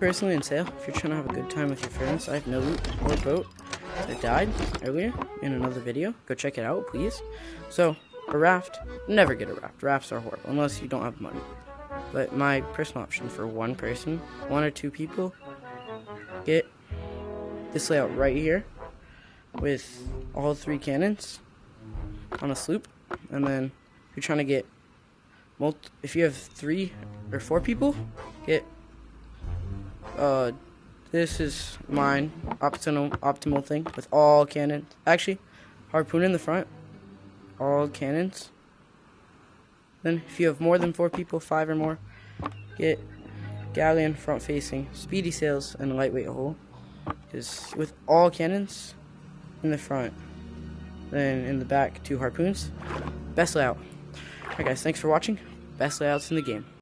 personally in sale, if you're trying to have a good time with your friends, I have no loot or boat. I died earlier in another video. Go check it out, please. So, a raft, never get a raft. Rafts are horrible, unless you don't have money. But my personal option for one person, 1 or 2 people, get this layout right here with all 3 cannons on a sloop. And then if you're trying to get if you have 3 or 4 people, get this is mine, optimal thing with all cannons. Actually, harpoon in the front, all cannons. Then if you have more than 4 people, 5 or more, get galleon front facing, speedy sails, and a lightweight hull. Because with all cannons in the front, then in the back 2 harpoons, best layout. Alright guys, thanks for watching. Best layouts in the game.